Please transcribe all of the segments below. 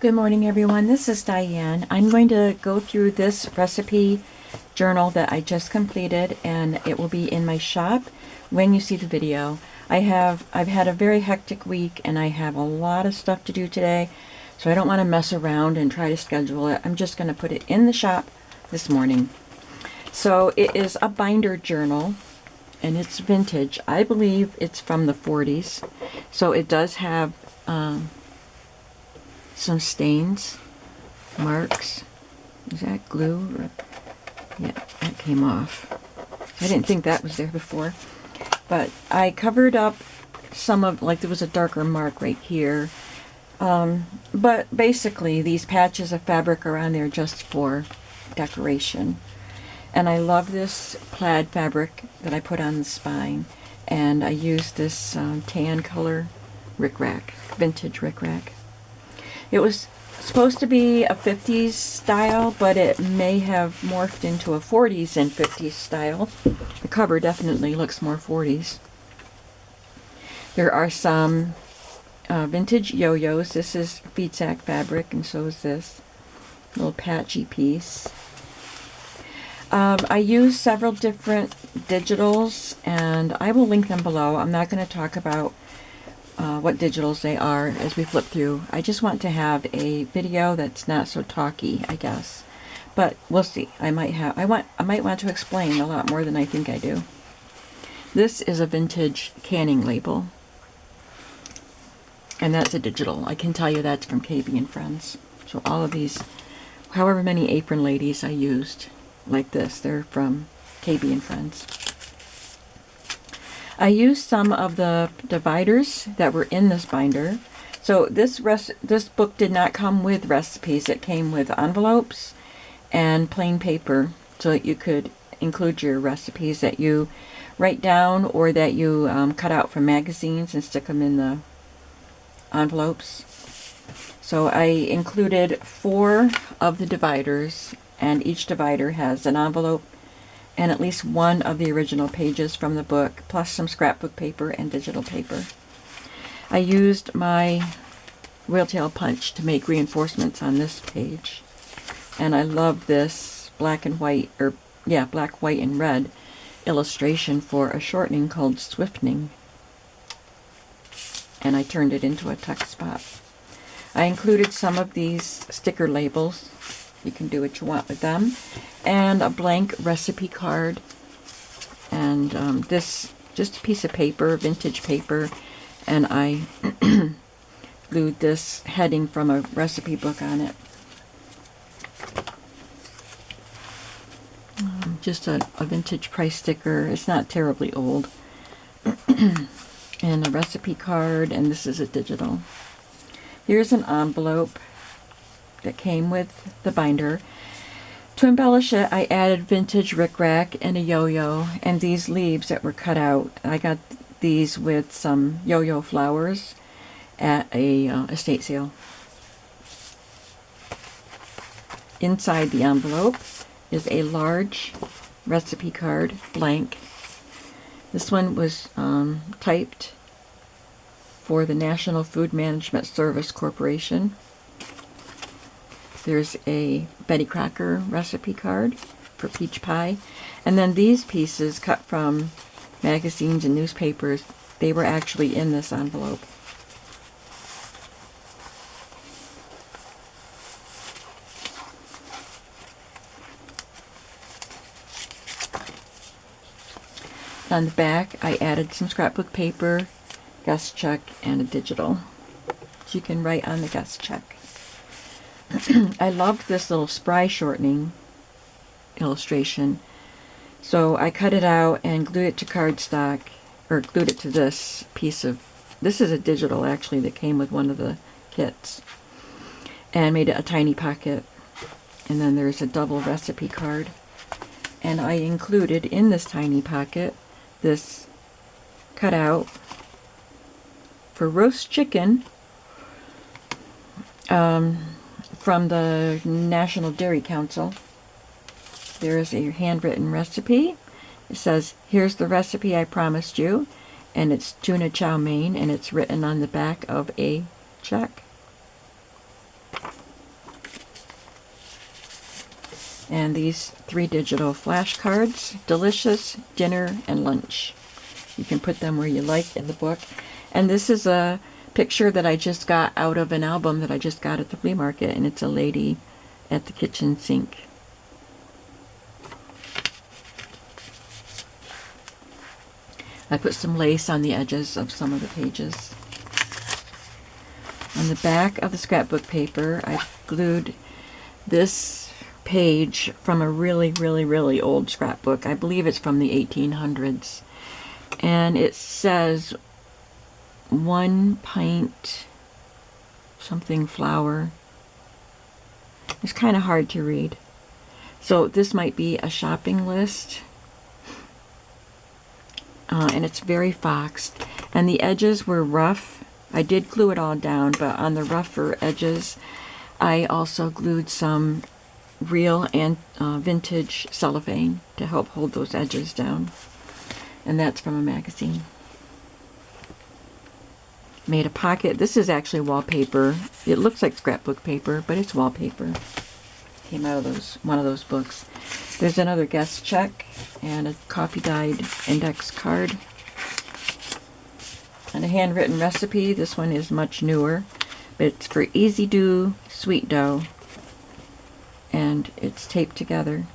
Good morning, everyone. This is Diane. I'm going to go through this recipe journal that I just completed, and it will be in my shop when you see the video. I've had a very hectic week, and I have a lot of stuff to do today, so I don't want to mess around and try to schedule it. I'm just going to put it in the shop this morning. So it is a binder journal, and it's vintage. I believe it's from the 40s, so it does have some stains, marks. Is that glue? Yeah, that came off. I didn't think that was there before. But I covered up some of, like there was a darker mark right here. But basically these patches of fabric are on there just for decoration. And I love this plaid fabric that I put on the spine. And I used this tan color rickrack, vintage rickrack. It was supposed to be a 50s style, but it may have morphed into a 40s and 50s style. The cover definitely looks more 40s. There are some vintage yo-yos. This is feed sack fabric, and so is this little patchy piece. I use several different digitals, and I will link them below. I'm not going to talk about what digitals they are as we flip through. I just want to have a video that's not so talky, I guess. But we'll see. I might want to explain a lot more than I think I do. This is a vintage canning label. And that's a digital. I can tell you that's from KB and Friends. So all of these, however many apron ladies I used like this, they're from KB and Friends. I used some of the dividers that were in this binder. So this book did not come with recipes. It came with envelopes and plain paper so that you could include your recipes that you write down or that you cut out from magazines and stick them in the envelopes. So I included 4 of the dividers, and each divider has an envelope and at least one of the original pages from the book, plus some scrapbook paper and digital paper. I used my whale tail punch to make reinforcements on this page. And I love this black and white, black, white, and red illustration for a shortening called Swiftening. And I turned it into a tuck spot. I included some of these sticker labels. You can do what you want with them. And a blank recipe card. And this, just a piece of paper, vintage paper. And I glued this heading from a recipe book on it. Just a vintage price sticker. It's not terribly old. And a recipe card, and this is a digital. Here's an envelope that came with the binder. To embellish it, I added vintage rickrack and a yo-yo and these leaves that were cut out. I got these with some yo-yo flowers at a estate sale. Inside the envelope is a large recipe card, blank. This one was typed for the National Food Management Service Corporation. There's a Betty Crocker recipe card for peach pie. And then these pieces cut from magazines and newspapers, they were actually in this envelope. On the back, I added some scrapbook paper, guest check, and a digital. So you can write on the guest check. I loved this little spry shortening illustration. So I cut it out and glued it to cardstock, or glued it to this piece of, this is a digital actually that came with one of the kits. And made it a tiny pocket. And then there's a double recipe card. And I included in this tiny pocket this cutout for roast chicken from the National Dairy Council. There is a handwritten recipe. It says, "Here's the recipe I promised you," and it's tuna chow mein, and it's written on the back of a check. And these 3 digital flashcards, delicious, dinner, and lunch. You can put them where you like in the book. And this is a picture that I just got out of an album that I just got at the flea market, and it's a lady at the kitchen sink. I put some lace on the edges of some of the pages. On the back of the scrapbook paper, I glued this page from a really, really, really old scrapbook. I believe it's from the 1800s. And it says 1 pint something flour. It's kind of hard to read. So this might be a shopping list. And it's very foxed. And the edges were rough. I did glue it all down, but on the rougher edges, I also glued some real and vintage cellophane to help hold those edges down. And that's from a magazine. Made a pocket. This is actually wallpaper. It looks like scrapbook paper, but it's wallpaper. Came out of one of those books. There's another guest check and a coffee-dyed index card. And a handwritten recipe. This one is much newer, but it's for easy do sweet dough. And it's taped together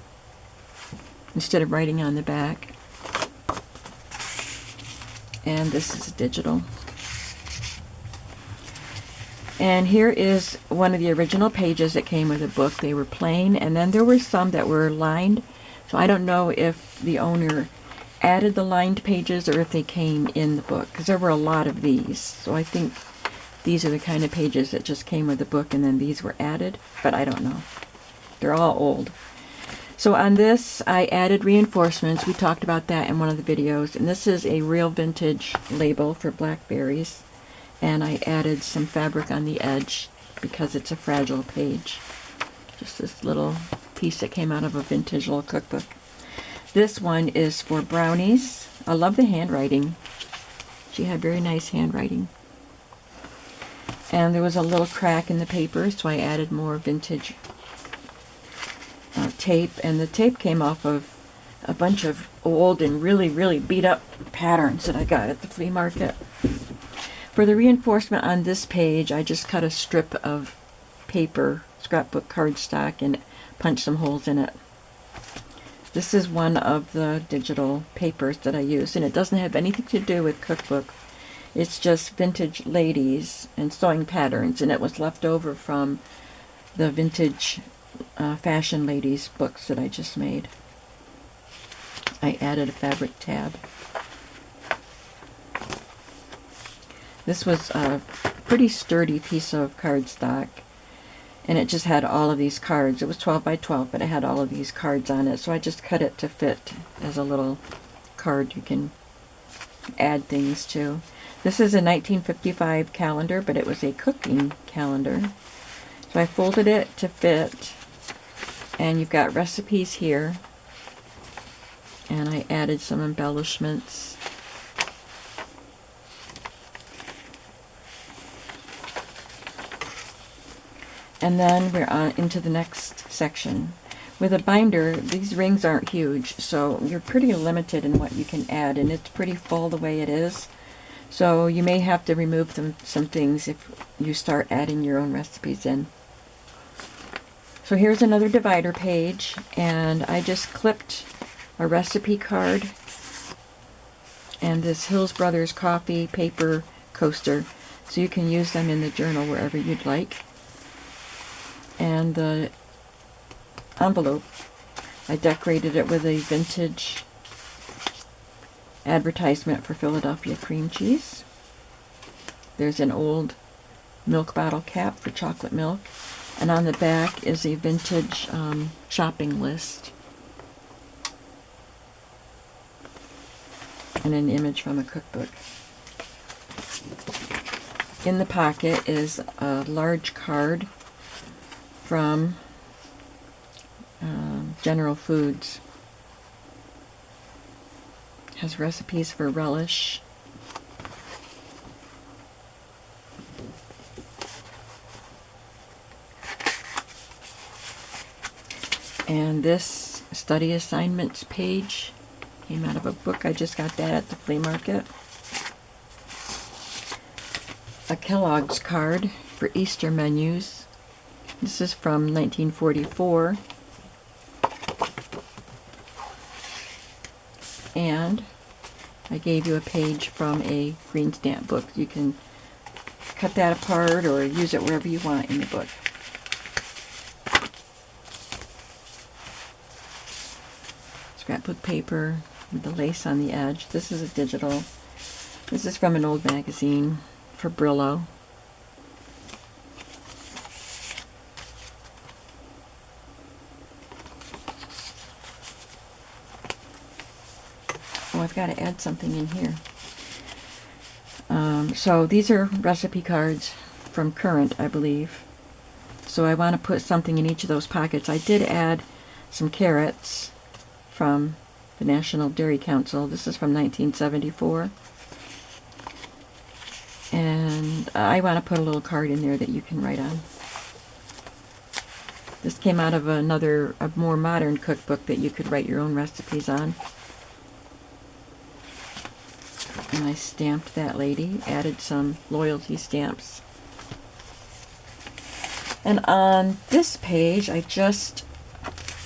instead of writing on the back. And this is digital. And here is one of the original pages that came with the book. They were plain, and then there were some that were lined. So I don't know if the owner added the lined pages or if they came in the book, because there were a lot of these. So I think these are the kind of pages that just came with the book, and then these were added, but I don't know. They're all old. So on this, I added reinforcements. We talked about that in one of the videos, and this is a real vintage label for blackberries. And I added some fabric on the edge because it's a fragile page. Just this little piece that came out of a vintage little cookbook. This one is for brownies. I love the handwriting. She had very nice handwriting. And there was a little crack in the paper, so I added more vintage tape. And the tape came off of a bunch of old and really, really beat up patterns that I got at the flea market. For the reinforcement on this page, I just cut a strip of paper, scrapbook cardstock, and punched some holes in it. This is one of the digital papers that I use, and it doesn't have anything to do with cookbook. It's just vintage ladies and sewing patterns, and it was left over from the vintage fashion ladies books that I just made. I added a fabric tab. This was a pretty sturdy piece of cardstock, and it just had all of these cards. It was 12 by 12, but it had all of these cards on it, so I just cut it to fit as a little card you can add things to. This is a 1955 calendar, but it was a cooking calendar. So I folded it to fit, and you've got recipes here, and I added some embellishments. And then we're on into the next section. With a binder, these rings aren't huge, so you're pretty limited in what you can add, and it's pretty full the way it is. So you may have to remove some things if you start adding your own recipes in. So here's another divider page, and I just clipped a recipe card and this Hills Brothers coffee paper coaster, so you can use them in the journal wherever you'd like. And the envelope, I decorated it with a vintage advertisement for Philadelphia cream cheese. There's an old milk bottle cap for chocolate milk, and on the back is a vintage shopping list and an image from a cookbook. In the pocket is a large card from General Foods. Has recipes for relish. And this study assignments page came out of a book. I just got that at the flea market. A Kellogg's card for Easter menus. This is from 1944. And I gave you a page from a green stamp book. You can cut that apart or use it wherever you want in the book. Scrapbook paper with the lace on the edge. This is a digital. This is from an old magazine for Brillo. Oh, I've got to add something in here. So these are recipe cards from Current, I believe. So I want to put something in each of those pockets. I did add some carrots from the National Dairy Council. This is from 1974. And I want to put a little card in there that you can write on. This came out of a more modern cookbook that you could write your own recipes on. And I stamped that lady, added some loyalty stamps. And on this page, I just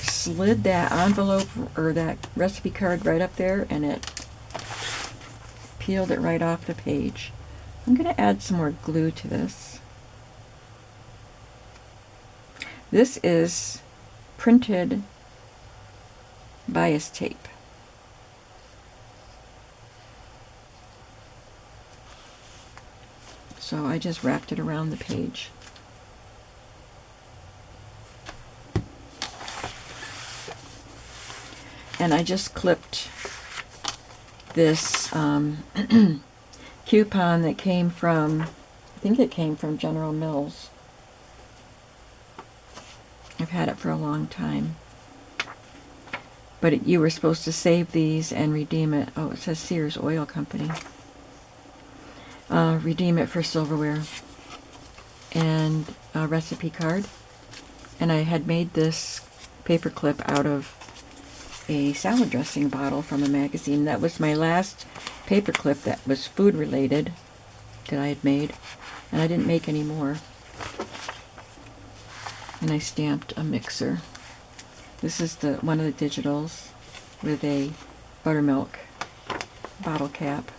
slid that envelope or that recipe card right up there, and it peeled it right off the page. I'm going to add some more glue to this. This is printed bias tape. So I just wrapped it around the page. And I just clipped this coupon that came from, I think it came from General Mills. I've had it for a long time. But you were supposed to save these and redeem it. Oh, it says Sears Oil Company. Redeem it for silverware and a recipe card. And I had made this paper clip out of a salad dressing bottle from a magazine. That was my last paper clip that was food related that I had made, and I didn't make any more. And I stamped a mixer. This is one of the digitals with a buttermilk bottle cap.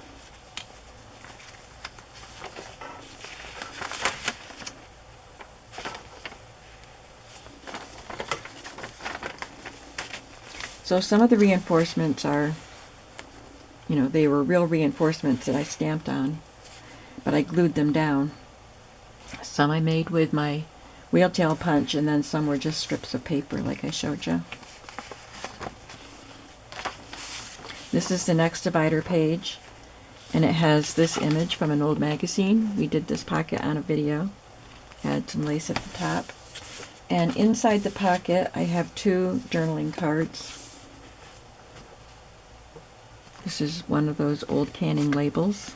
So some of the reinforcements are, they were real reinforcements that I stamped on, but I glued them down. Some I made with my wheel tail punch, and then some were just strips of paper like I showed you. This is the next divider page, and it has this image from an old magazine. We did this pocket on a video. Had some lace at the top. And inside the pocket I have two journaling cards. This is one of those old canning labels.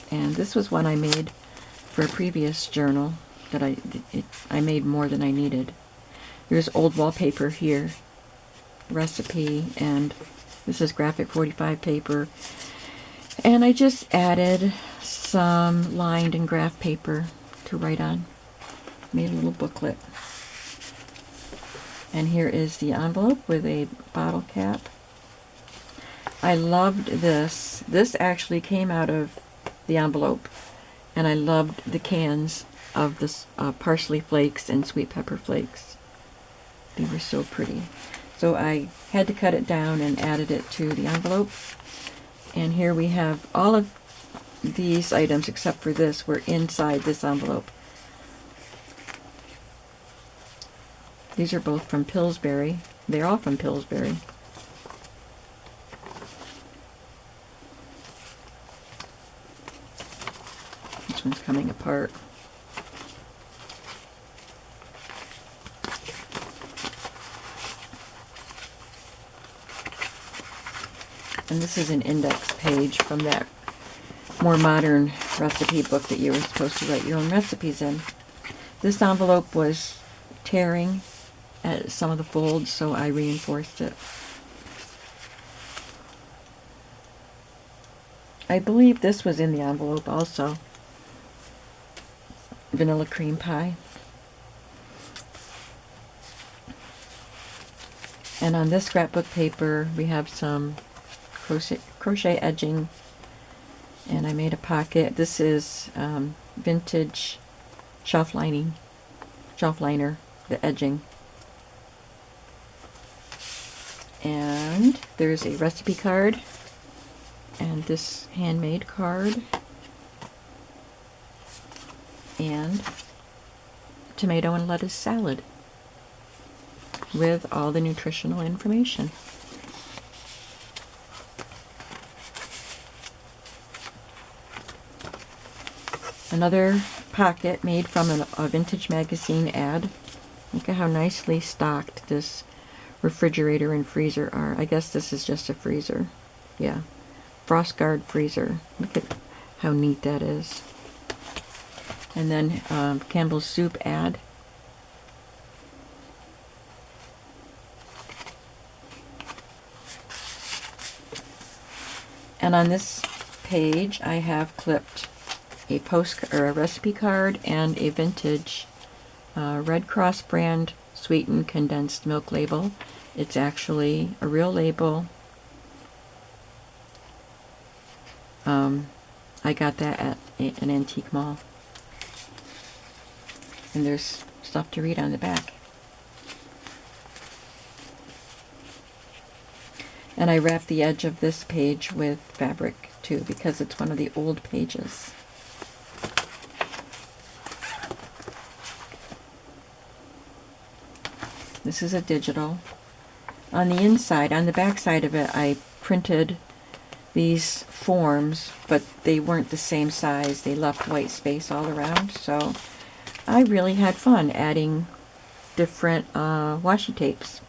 And this was one I made for a previous journal that I made more than I needed. There's old wallpaper here, recipe, and this is graphic 45 paper. And I just added some lined and graph paper to write on. Made a little booklet. And here is the envelope with a bottle cap. I loved this. This actually came out of the envelope, and I loved the cans of the parsley flakes and sweet pepper flakes. They were so pretty. So I had to cut it down and added it to the envelope. And here we have all of these items except for this were inside this envelope. These are both from Pillsbury. They're all from Pillsbury. This one's coming apart. And this is an index page from that more modern recipe book that you were supposed to write your own recipes in. This envelope was tearing, at some of the folds, so I reinforced it. I believe this was in the envelope also. Vanilla cream pie. And on this scrapbook paper, we have some crochet edging, and I made a pocket. This is vintage shelf liner, the edging. And there's a recipe card, and this handmade card, and tomato and lettuce salad with all the nutritional information. Another pocket made from a vintage magazine ad. Look at how nicely stocked this refrigerator and freezer are. I guess this is just a freezer. Yeah. Frost guard freezer. Look at how neat that is. And then Campbell's soup ad. And on this page, I have clipped a recipe card and a vintage Red Cross brand sweetened condensed milk label. It's actually a real label. I got that at an antique mall. And there's stuff to read on the back. And I wrapped the edge of this page with fabric too, because it's one of the old pages. This is a digital. On the inside, on the back side of it, I printed these forms, but they weren't the same size. They left white space all around, so I really had fun adding different washi tapes.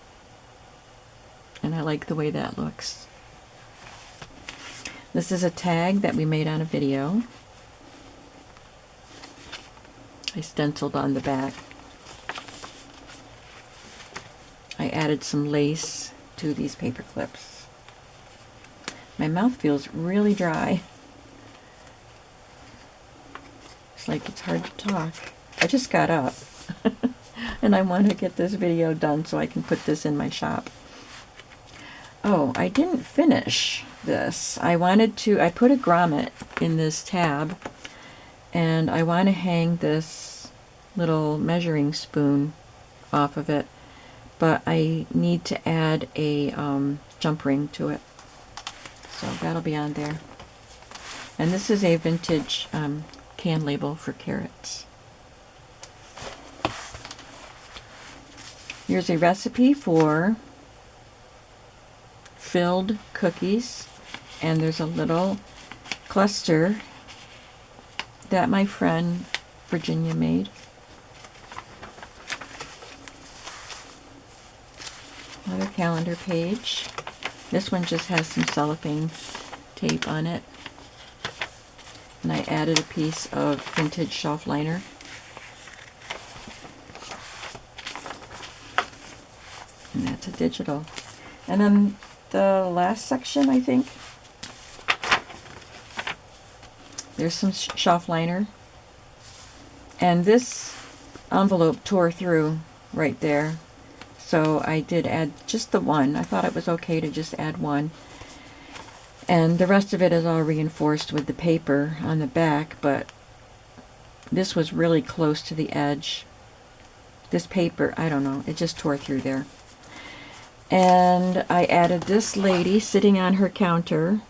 And I like the way that looks. This is a tag that we made on a video. I stenciled on the back. I added some lace to these paper clips. My mouth feels really dry. It's like it's hard to talk. I just got up and I want to get this video done so I can put this in my shop. Oh, I didn't finish this. I put a grommet in this tab, and I want to hang this little measuring spoon off of it, but I need to add a jump ring to it. So that'll be on there. And this is a vintage can label for carrots. Here's a recipe for filled cookies, and there's a little cluster that my friend Virginia made. Another calendar page. This one just has some cellophane tape on it, and I added a piece of vintage shelf liner. And that's a digital. And then the last section, I think, there's some shelf liner, and this envelope tore through right there, so I did add just the one. I thought it was okay to just add one, and the rest of it is all reinforced with the paper on the back, but this was really close to the edge. This paper, I don't know, it just tore through there. And I added this lady sitting on her counter.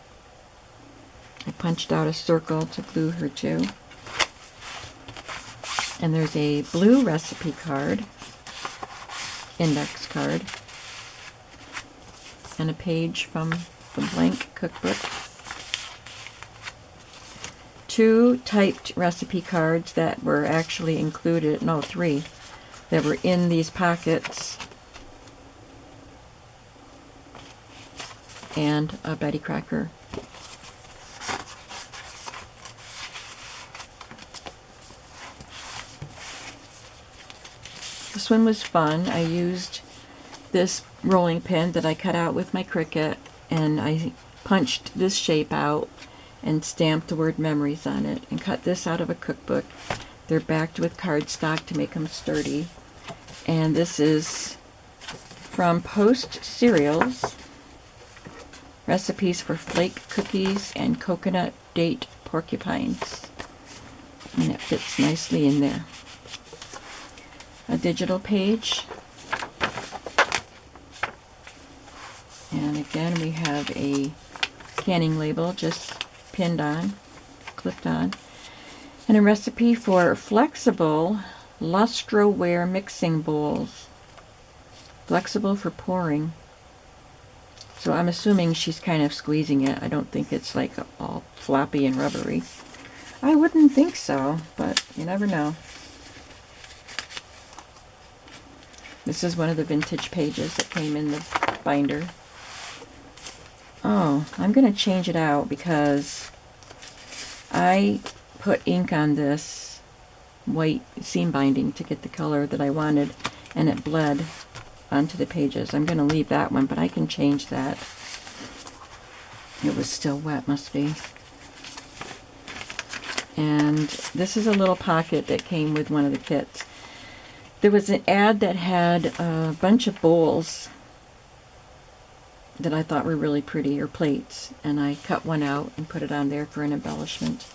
I punched out a circle to glue her to. And there's a blue recipe card, index card, and a page from the blank cookbook. 2 typed recipe cards that were actually included, no, 3, that were in these pockets. And a Betty Crocker. This one was fun. I used this rolling pin that I cut out with my Cricut, and I punched this shape out and stamped the word memories on it, and cut this out of a cookbook. They're backed with cardstock to make them sturdy. And this is from Post Cereals, recipes for flake cookies and coconut date porcupines. And it fits nicely in there. A digital page. And again, we have a scanning label just pinned on, clipped on. And a recipe for flexible lustroware mixing bowls. Flexible for pouring. So I'm assuming she's kind of squeezing it. I don't think it's like all floppy and rubbery. I wouldn't think so, but you never know. This is one of the vintage pages that came in the binder. Oh, I'm going to change it out because I put ink on this white seam binding to get the color that I wanted, and it bled onto the pages. I'm going to leave that one, but I can change that. It was still wet, must be. And this is a little pocket that came with one of the kits. There was an ad that had a bunch of bowls that I thought were really pretty, or plates, and I cut one out and put it on there for an embellishment.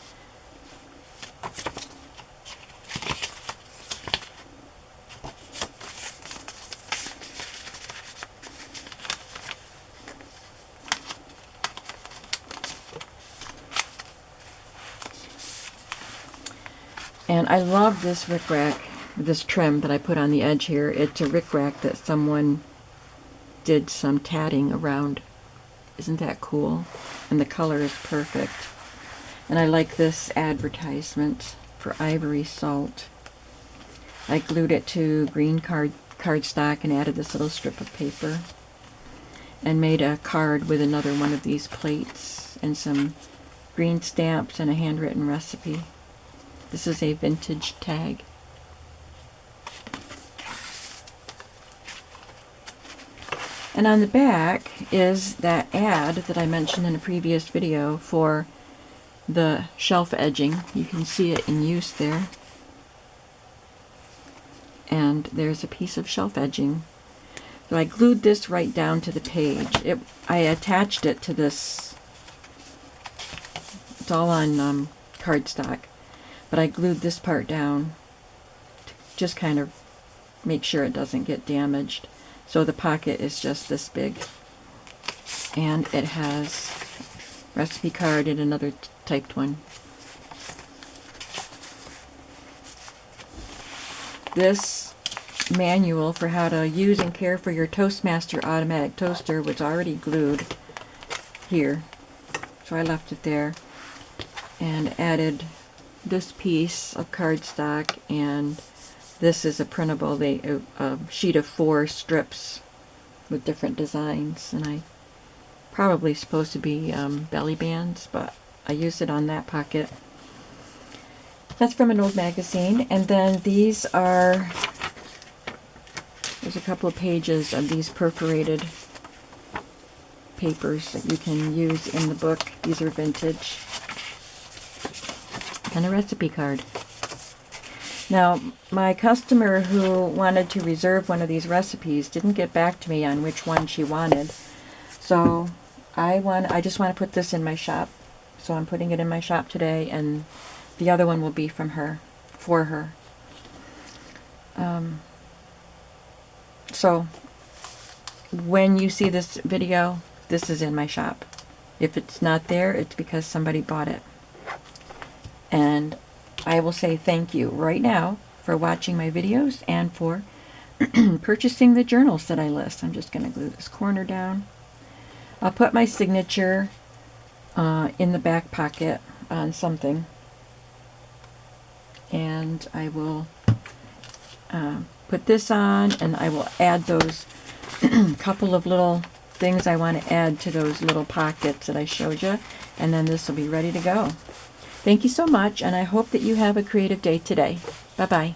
And I love this rickrack, this trim that I put on the edge here. It's a rickrack that someone did some tatting around. Isn't that cool? And the color is perfect. And I like this advertisement for ivory salt. I glued it to green cardstock and added this little strip of paper. And made a card with another one of these plates and some green stamps and a handwritten recipe. This is a vintage tag. And on the back is that ad that I mentioned in a previous video for the shelf edging. You can see it in use there. And there's a piece of shelf edging. So I glued this right down to the page. I attached it to this. It's all on cardstock. But I glued this part down to just kind of make sure it doesn't get damaged. So the pocket is just this big. And it has recipe card and another typed one. This manual for how to use and care for your Toastmaster automatic toaster was already glued here. So I left it there and added this piece of cardstock, and this is a printable, a sheet of 4 strips with different designs, and I probably supposed to be belly bands, but I used it on that pocket. That's from an old magazine. And then these are, there's a couple of pages of these perforated papers that you can use in the book. These are vintage. And a recipe card. Now, my customer who wanted to reserve one of these recipes didn't get back to me on which one she wanted. So I just want to put this in my shop. So I'm putting it in my shop today, and the other one will be from her, for her. So when you see this video, this is in my shop. If it's not there, it's because somebody bought it. And I will say thank you right now for watching my videos and for purchasing the journals that I list. I'm just going to glue this corner down. I'll put my signature in the back pocket on something. And I will put this on, and I will add those couple of little things I want to add to those little pockets that I showed you. And then this will be ready to go. Thank you so much, and I hope that you have a creative day today. Bye-bye.